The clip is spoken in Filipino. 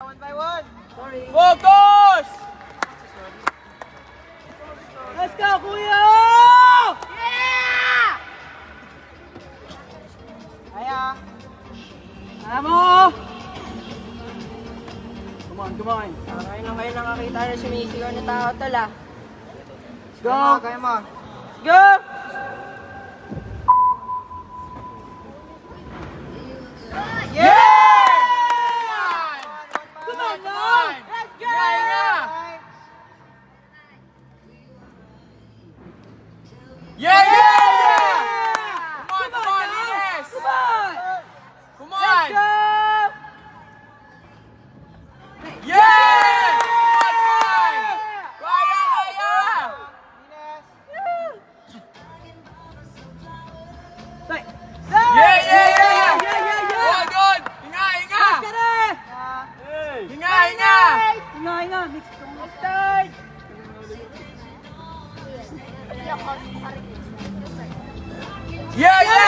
One by one. Sorry. Focus! Let's go, Kuya! Yeah! Kaya. Kaya mo! Come on, come on. Ngayon lang kayo nakakita na sumisigaw na tao tol ah. Let's go! Kaya mo. Let's go! Yeah! Come on, now! Let's go! Yeah, yeah, yeah! Come Come on, now! Ines! Come on! Come Let's on! go! Yeah! Kaya, kaya! Tay! Yeah, yeah, yeah! Yeah, yeah, yeah! Good! Hinga, hinga! Let's get it! Hinga, hinga! Inga, inga! Mix ko mo. Start! Yeah, yeah!